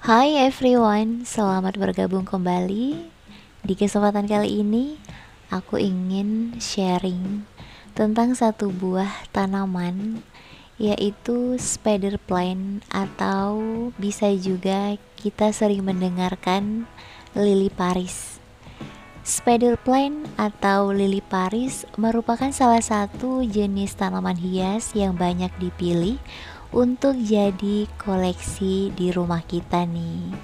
Hai everyone, selamat bergabung kembali. Di kesempatan kali ini, aku ingin sharing tentang satu buah tanaman, yaitu spider plant, atau bisa juga kita sering mendengarkan lili Paris. Spider plant atau lili Paris merupakan salah satu jenis tanaman hias yang banyak dipilih untuk jadi koleksi di rumah kita nih.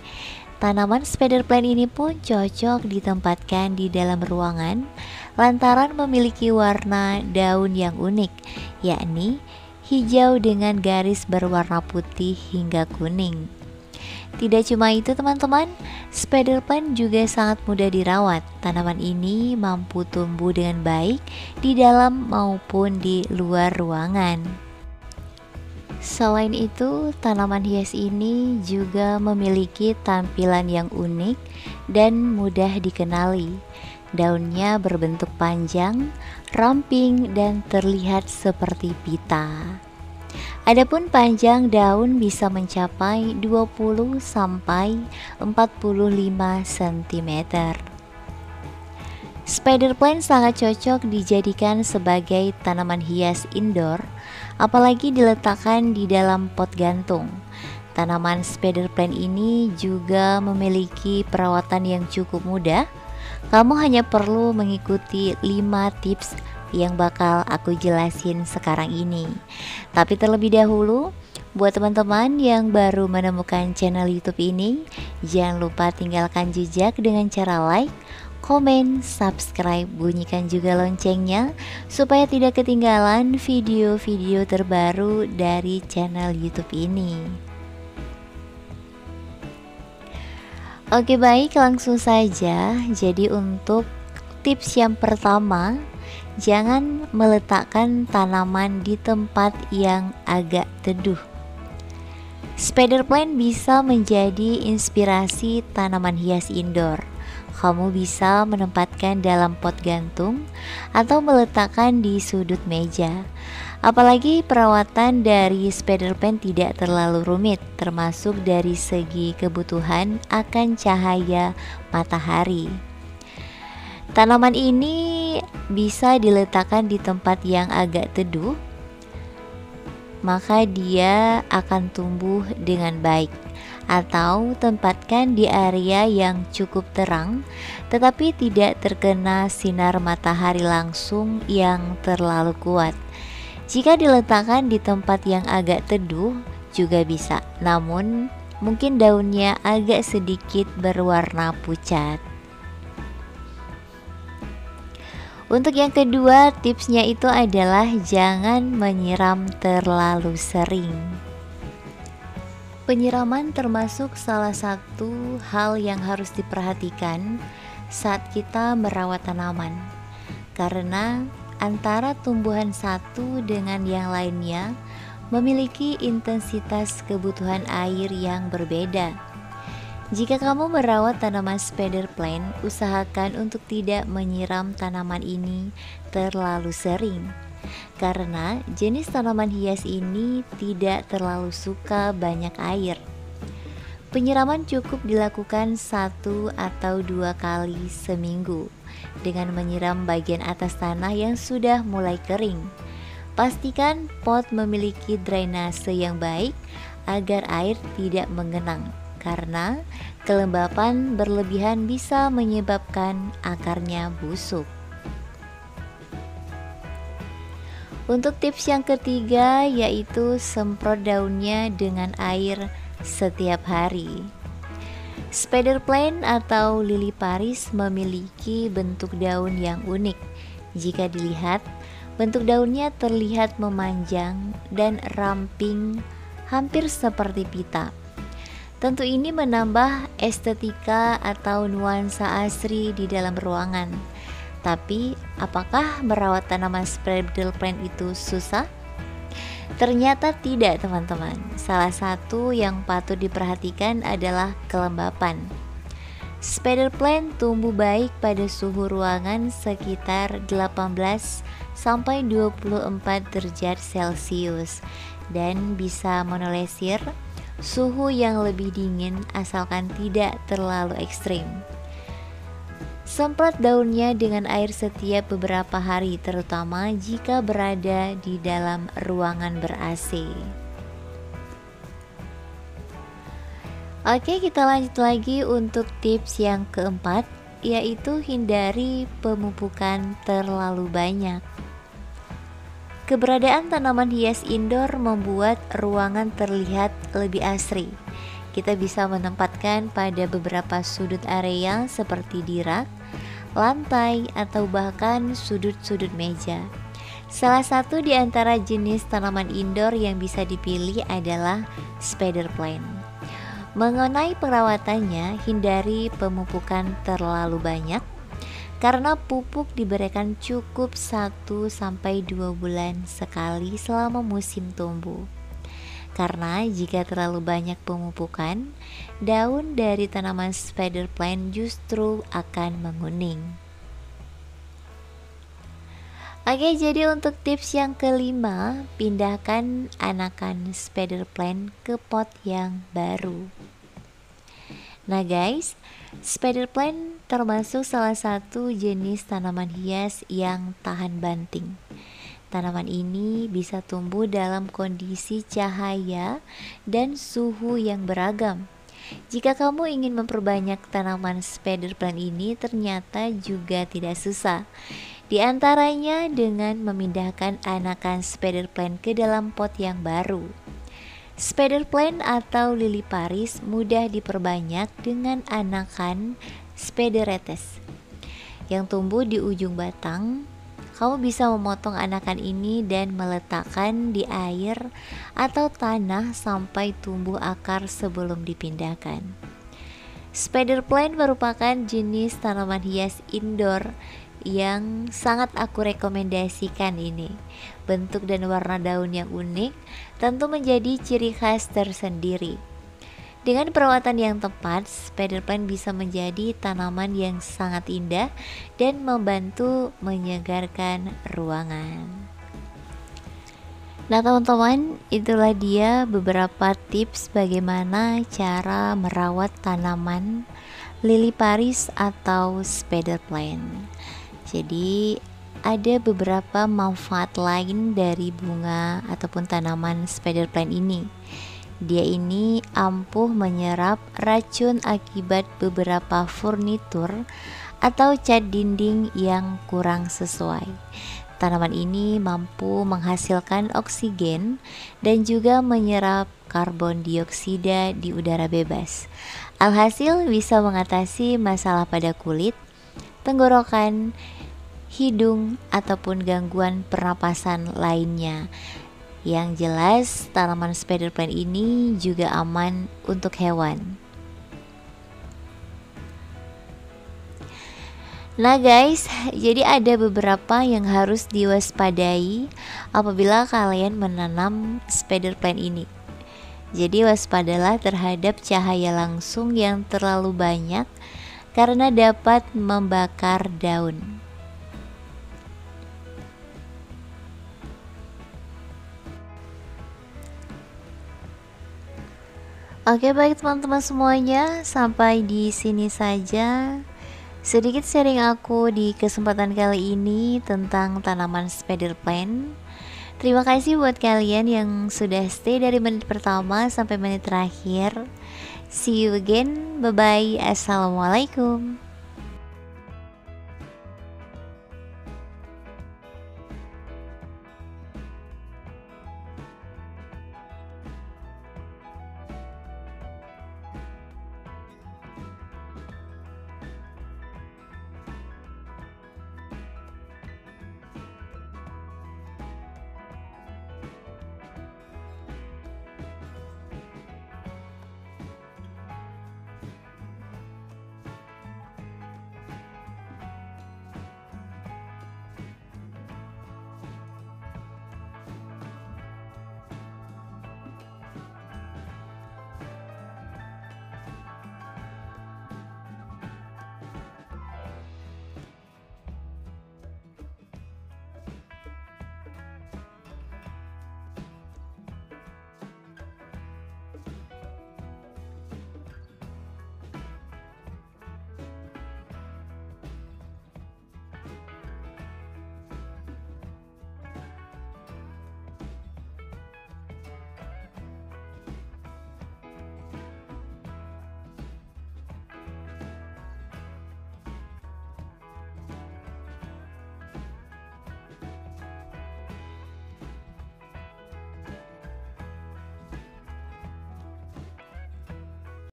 Tanaman spider plant ini pun cocok ditempatkan di dalam ruangan lantaran memiliki warna daun yang unik, yakni hijau dengan garis berwarna putih hingga kuning. Tidak cuma itu teman-teman, spider plant juga sangat mudah dirawat. Tanaman ini mampu tumbuh dengan baik di dalam maupun di luar ruangan. Selain itu, tanaman hias ini juga memiliki tampilan yang unik dan mudah dikenali. Daunnya berbentuk panjang, ramping, dan terlihat seperti pita. Adapun panjang daun bisa mencapai 20 sampai 45 cm. Spider plant sangat cocok dijadikan sebagai tanaman hias indoor, apalagi diletakkan di dalam pot gantung. Tanaman spider plant ini juga memiliki perawatan yang cukup mudah. Kamu hanya perlu mengikuti 5 tips yang bakal aku jelasin sekarang ini. Tapi terlebih dahulu, buat teman-teman yang baru menemukan channel YouTube ini, jangan lupa tinggalkan jejak dengan cara like, komen, subscribe, bunyikan juga loncengnya supaya tidak ketinggalan video-video terbaru dari channel YouTube ini. Oke baik, langsung saja. Jadi untuk tips yang pertama, jangan meletakkan tanaman di tempat yang agak teduh. Spider plant bisa menjadi inspirasi tanaman hias indoor. Kamu bisa menempatkan dalam pot gantung atau meletakkan di sudut meja. Apalagi perawatan dari spider plant tidak terlalu rumit, termasuk dari segi kebutuhan akan cahaya matahari. Tanaman ini bisa diletakkan di tempat yang agak teduh, maka dia akan tumbuh dengan baik. Atau tempatkan di area yang cukup terang, tetapi tidak terkena sinar matahari langsung yang terlalu kuat. Jika diletakkan di tempat yang agak teduh juga bisa, namun mungkin daunnya agak sedikit berwarna pucat. Untuk yang kedua, tipsnya itu adalah jangan menyiram terlalu sering. Penyiraman termasuk salah satu hal yang harus diperhatikan saat kita merawat tanaman, karena antara tumbuhan satu dengan yang lainnya memiliki intensitas kebutuhan air yang berbeda. Jika kamu merawat tanaman spider plant, usahakan untuk tidak menyiram tanaman ini terlalu sering, karena jenis tanaman hias ini tidak terlalu suka banyak air. Penyiraman cukup dilakukan 1 atau 2 kali seminggu dengan menyiram bagian atas tanah yang sudah mulai kering. Pastikan pot memiliki drainase yang baik agar air tidak mengenang, karena kelembapan berlebihan bisa menyebabkan akarnya busuk. Untuk tips yang ketiga yaitu semprot daunnya dengan air setiap hari. Spider plant atau lili Paris memiliki bentuk daun yang unik. Jika dilihat, bentuk daunnya terlihat memanjang dan ramping, hampir seperti pita. Tentu ini menambah estetika atau nuansa asri di dalam ruangan. Tapi, apakah merawat tanaman spider plant itu susah? Ternyata tidak teman-teman. Salah satu yang patut diperhatikan adalah kelembapan. Spider plant tumbuh baik pada suhu ruangan sekitar 18 sampai 24 derajat Celcius dan bisa monolisir suhu yang lebih dingin asalkan tidak terlalu ekstrim. Semprot daunnya dengan air setiap beberapa hari, terutama jika berada di dalam ruangan ber-AC. Oke, kita lanjut lagi untuk tips yang keempat, yaitu hindari pemupukan terlalu banyak. Keberadaan tanaman hias indoor membuat ruangan terlihat lebih asri. Kita bisa menempatkan pada beberapa sudut area seperti di rak, lantai, atau bahkan sudut-sudut meja. Salah satu di antara jenis tanaman indoor yang bisa dipilih adalah spider plant. Mengenai perawatannya, hindari pemupukan terlalu banyak karena pupuk diberikan cukup 1-2 bulan sekali selama musim tumbuh. Karena jika terlalu banyak pemupukan, daun dari tanaman spider plant justru akan menguning. Oke, jadi untuk tips yang kelima, pindahkan anakan spider plant ke pot yang baru. Nah guys, spider plant termasuk salah satu jenis tanaman hias yang tahan banting. Tanaman ini bisa tumbuh dalam kondisi cahaya dan suhu yang beragam. Jika kamu ingin memperbanyak tanaman spider plant ini, ternyata juga tidak susah. Di antaranya dengan memindahkan anakan spider plant ke dalam pot yang baru. Spider plant atau lili Paris mudah diperbanyak dengan anakan Spederetes yang tumbuh di ujung batang. Kamu bisa memotong anakan ini dan meletakkan di air atau tanah sampai tumbuh akar sebelum dipindahkan. Spider plant merupakan jenis tanaman hias indoor yang sangat aku rekomendasikan ini. Bentuk dan warna daun yang unik tentu menjadi ciri khas tersendiri. Dengan perawatan yang tepat, spider plant bisa menjadi tanaman yang sangat indah dan membantu menyegarkan ruangan. Nah teman-teman, itulah dia beberapa tips bagaimana cara merawat tanaman lili Paris atau spider plant. Jadi ada beberapa manfaat lain dari bunga ataupun tanaman spider plant ini. Dia ini ampuh menyerap racun akibat beberapa furnitur atau cat dinding yang kurang sesuai. Tanaman ini mampu menghasilkan oksigen dan juga menyerap karbon dioksida di udara bebas. Alhasil bisa mengatasi masalah pada kulit, tenggorokan, hidung, ataupun gangguan pernapasan lainnya. Yang jelas, tanaman spider plant ini juga aman untuk hewan. Nah guys, jadi ada beberapa yang harus diwaspadai apabila kalian menanam spider plant ini. Jadi waspadalah terhadap cahaya langsung yang terlalu banyak karena dapat membakar daun. Oke, baik teman-teman semuanya, sampai di sini saja sedikit sharing aku di kesempatan kali ini tentang tanaman spider plant. Terima kasih buat kalian yang sudah stay dari menit pertama sampai menit terakhir. See you again, bye bye, assalamualaikum.